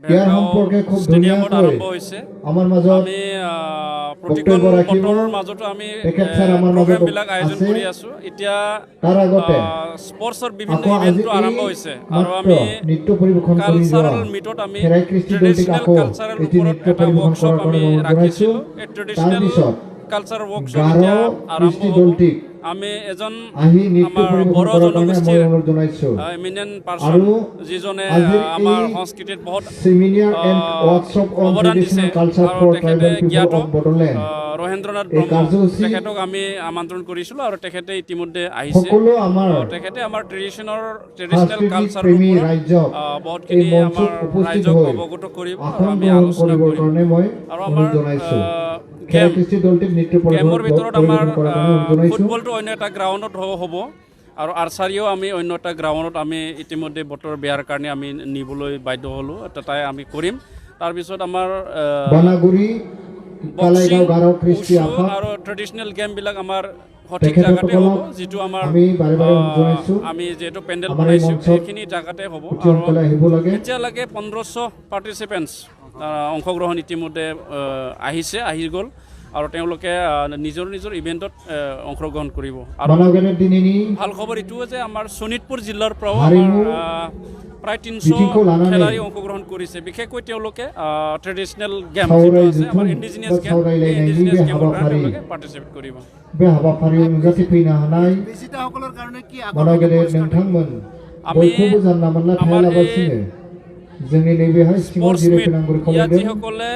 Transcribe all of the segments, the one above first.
ইয়াৰ সম্পৰ্কে খুব ধুনীয়াকৈ আমাৰ মাজত আমি প্ৰতিখন বতৰৰ মাজতো আমি প্ৰগ্ৰামবিলাক আয়োজন কৰি আছোঁ এতিয়া তাৰ আগতে স্পৰ্টছৰ বিভিন্ন আকৌ ইভেণ্টটো আজি আৰম্ভ হৈছে আৰু মাত্ৰ আমি নৃত্য পৰিৱেশন কৰি কালচাৰেল যোৱা মিটত আমি খেৰাই কৃষ্টি দলটিক ট্ৰেডিশ্যনেল আকৌ কালচাৰেল এটি ওপৰত নৃত্য এটা পৰিৱেশন ৱৰ্কশ্বপ কৰাৰ আমি কাৰণে অনুৰোধ জনাইছোঁ। ৰাখিছিলোঁ এই ট্ৰেডিশ্যনেল তাৰপিছত কালচাৰ ৱৰ্কশ্বপ গাৰো এতিয়া আৰম্ভ কৃষ্টি হ'ব দলটিক আমি এজন আহি নৃত্য আমাৰ পৰিৱেশন বড়ো কৰাৰ কাৰণে মই জনগোষ্ঠীৰ অনুৰোধ জনাইছোঁ। এমিনেণ্ট পাৰ্চন আৰু যিজনে আজিৰ আমাৰ এই সংস্কৃতিত বহুত সেমিনাৰ এণ্ড ৱৰ্কশ্বপ অন অৱদান দিছে ট্ৰেডিশ্যনেল কালচাৰ আৰু ফৰ তেখেতে ট্ৰাইবেল পিপল জ্ঞাত অফ বড়োলেণ্ড ৰহেন্দ্ৰনাথ এই ব্ৰহ্ম কাৰ্যসূচী তেখেতক আমি আমন্ত্ৰণ কৰিছিলোঁ আৰু তেখেতে ইতিমধ্যে আহিছে সকলো আমাৰ তেখেতে আমাৰ ট্ৰেডিশ্যনেল সাংস্কৃতিক কালচাৰৰ প্ৰেমী ওপৰত ৰাজ্যক এই বহুতখিনি মঞ্চত আমাৰ উপস্থিত ৰাইজক হৈ অৱগত কৰিব আৰু আসন আমি গ্ৰহণ আলোচনা কৰিবৰ কৰিম কাৰণে মই আৰু অনুৰোধ আমাৰ জনাইছোঁ। গেম খেৰাই কৃষ্টি দলটিক নৃত্য গেমৰ ভিতৰত আমাৰ পৰিৱেশন কৰাৰ কাৰণে অনুৰোধ জনাইছোঁ। ফুটবলটো অন্য এটা গ্ৰাউণ্ডত হ'ব আৰু আৰ্চাৰীও আমি অন্য এটা গ্ৰাউণ্ডত আমি ইতিমধ্যে বতৰ বেয়াৰ কাৰণে আমি নিবলৈ বাধ্য হ'লোঁ তাই আমি কৰিম তাৰপিছত আমাৰ বানাগুৰি বক্সিং কালাইগাঁও গাৰো কৃষ্টি উচু আফাদ আৰু ট্ৰেডিশ্যনেল গেমবিলাক আমাৰ সঠিক জেগাতে হ'ব যিটো আমাৰ আমি বাৰে বাৰে অনুৰোধ জনাইছোঁ আমি যিহেতু পেণ্ডেল আমাৰ এই বনাইছোঁ মঞ্চত সেইখিনি জেগাতে হ'ব আৰু উঠি আহিব লাগে। এতিয়ালৈকে 1500 পাৰ্টিচিপেণ্টছ অংশগ্ৰহণ ইতিমধ্যে আহি গ'ল আৰু তেওঁলোকে নিজৰ নিজৰ ইভেণ্টত অংশগ্ৰহণ কৰিব আৰু বানাগানেৰ দিনেনি ভাল খবৰ এইটোও যে আমাৰ শোণিতপুৰ জিলাৰ পৰাও হাৰিমু আমাৰ প্ৰায় 300 বিধিকো লানানে খেলাৰী অংশগ্ৰহণ কৰিছে বিশেষকৈ তেওঁলোকে ট্ৰেডিশ্যনেল গেম সাউৰাই যিটো আছে আমাৰ যুথুম ইণ্ডিজিনিয়াছ বা গেম সাউৰাই এই লাইনাयनि ইণ্ডিজিনিয়াছ बे গেমৰ কাৰণে हाबाफारि তেওঁলোকে পাৰ্টিচিপেট কৰিব बे हाबाफारियाव नुजाथि फैनो हानाय बिजिताসকলৰ কাৰণে কি बानागानेर नोंथांमोन আমি बयखौबो जानला मोनला আমাৰ এই थायालाबासिनो जोंनि नैबेहाय सिङाव স্পৰ্টছ মিট जिरायफैनांगौ ইয়াত खावलायदों। যিসকলে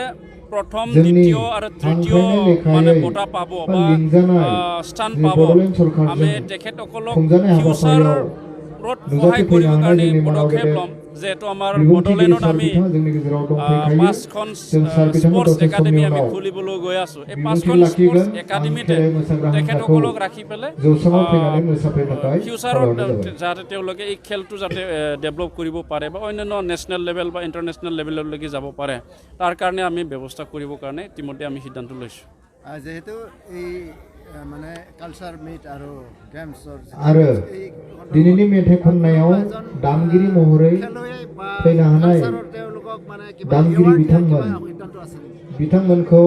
প্ৰথম जोंनि দ্বিতীয় আৰু তৃতীয় हांख्रायनाय মানে लेखायै বঁটা পাব बा বা लिंजानाय স্থান जे পাব बड'लेण्ड सरकारजों আমি তেখেতসকলক खुंजानाय हाबाफारियाव ফিউচাৰত नुजाथि সহায় फैनो কৰিবৰ हानाय কাৰণে जोंनि পদক্ষেপ मानाव ল'ম যিহেতু আমাৰ बिबुंथिगिरि বড়োলেণ্ডত सार আমি बिथाङा जोंनि गेजेराव दंफैखायो। 5খন जों सार बिथांखौ স্পৰ্টছ दसे समनि একাডেমি আমি उनाव খুলিবলৈ গৈ আছোঁ এই बिबुंथि 5খন लाखिगोन। স্পৰ্টছ आं একাডেমিতে खेराइ मोसाग्रा हान्जाखौ তেখেতসকলক ৰাখি পেলাই जौसाङाव फैनानै मोसाफैनो थाखाय ফিউচাৰত खावलायहरनाय जाबाय। যাতে তেওঁলোকে এই খেলটো যাতে ডেভেলপ কৰিব পাৰে বা অন্যান্য নেশ্যনেল লেভেল বা ইণ্টাৰনেশ্যনেল লেভেললৈকে যাব পাৰে তাৰ কাৰণে আমি ব্যৱস্থা কৰিবৰ কাৰণে ইতিমধ্যে আমি সিদ্ধান্ত লৈছোঁ যেহেতু এই মানে কালচাৰ মিট আৰু গেমছৰ आरो दिनैनि मेथाइ खननायाव दामगिरि महरै फैनो हानाय दामगिरि बिथांमोन बिथांमोनखौ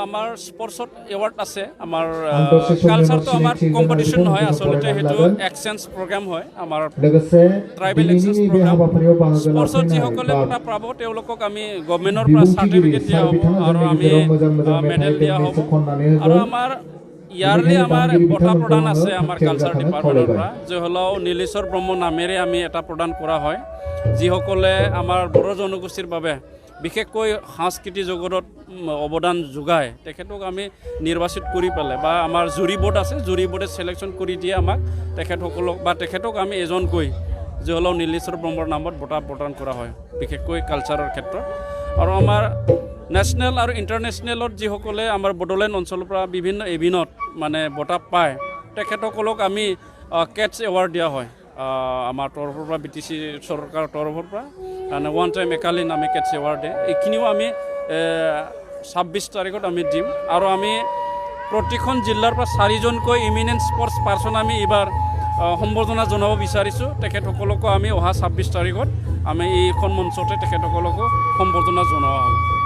আমাৰ স্পৰ্টছত এৱাৰ্ড আছে আমাৰ आं दसे समनि उनाव কালচাৰটো আমাৰ सिनायथि কম্পিটিশ্যন होनो নহয় हागोन আচলতে फरायनानै সেইটো लागोन। এক্সচেঞ্জ প্ৰগ্ৰাম হয় আমাৰ लोगोसे ট্ৰাইবেল दिनैनि এক্সচেঞ্জ नैबे প্ৰগ্ৰাম हाबाफारियाव बाहागो স্পৰ্টছত लाफैनाय যিসকলে बा বঁটা পাব তেওঁলোকক আমি গভৰ্ণমেণ্টৰ পৰা बिबुंथिगिरि চাৰ্টিফিকেট দিয়া सार হ'ব बिथाङा আৰু जोंनि আমি गेजेराव मोजां मोजां মেডেল मेथाइ দিয়া হ'ব दोंनैसो खननानै আৰু होगोन। আমাৰ ইয়াৰলি बेनिखायनो আমাৰ दामगिरि বঁটা बिथांमोनखौ প্ৰদান आङो আছে আমাৰ थाग थियारि কালচাৰ जाखानो ডিপাৰ্টমেণ্টৰ खावलायबाय। পৰা জহলাও নীলেশ্বৰ ব্ৰহ্ম নামেৰে আমি এটা প্ৰদান কৰা হয় যিসকলে আমাৰ বড়ো জনগোষ্ঠীৰ বাবে বিশেষকৈ সাংস্কৃতিক জগতত অৱদান যোগায় তেখেতক আমি নিৰ্বাচিত কৰি পেলাই বা আমাৰ জুৰি বোৰ্ড আছে জুৰি বোৰ্ডে চিলেকশ্যন কৰি দিয়ে আমাক তেখেতসকলক বা তেখেতক আমি এজনকৈ জহলাও নীলেশ্বৰ ব্ৰহ্মৰ নামত বঁটা প্ৰদান কৰা হয় বিশেষকৈ কালচাৰৰ ক্ষেত্ৰত আৰু আমাৰ নেশ্যনেল আৰু ইণ্টাৰনেশ্যনেলত যিসকলে আমাৰ বড়োলেণ্ড অঞ্চলৰ পৰা বিভিন্ন ইভেণ্টত মানে বঁটা পায় তেখেতসকলক আমি কেটছ এৱাৰ্ড দিয়া হয় আমাৰ তৰফৰ পৰা BTC চৰকাৰৰ তৰফৰ পৰা ওৱান টাইম একালিন আমি কেটছ এৱাৰ্ড দিয়ে এইখিনিও আমি 26 তাৰিখত আমি দিম আৰু আমি প্ৰতিখন জিলাৰ পৰা 4জনকৈ ইমিনেণ্ট স্পৰ্টছ পাৰ্চন আমি এইবাৰ সম্বৰ্ধনা জনাব বিচাৰিছোঁ তেখেতসকলকো আমি অহা 26 তাৰিখত আমি এইখন মঞ্চতে তেখেতসকলকো সম্বৰ্ধনা জনোৱা হ'ব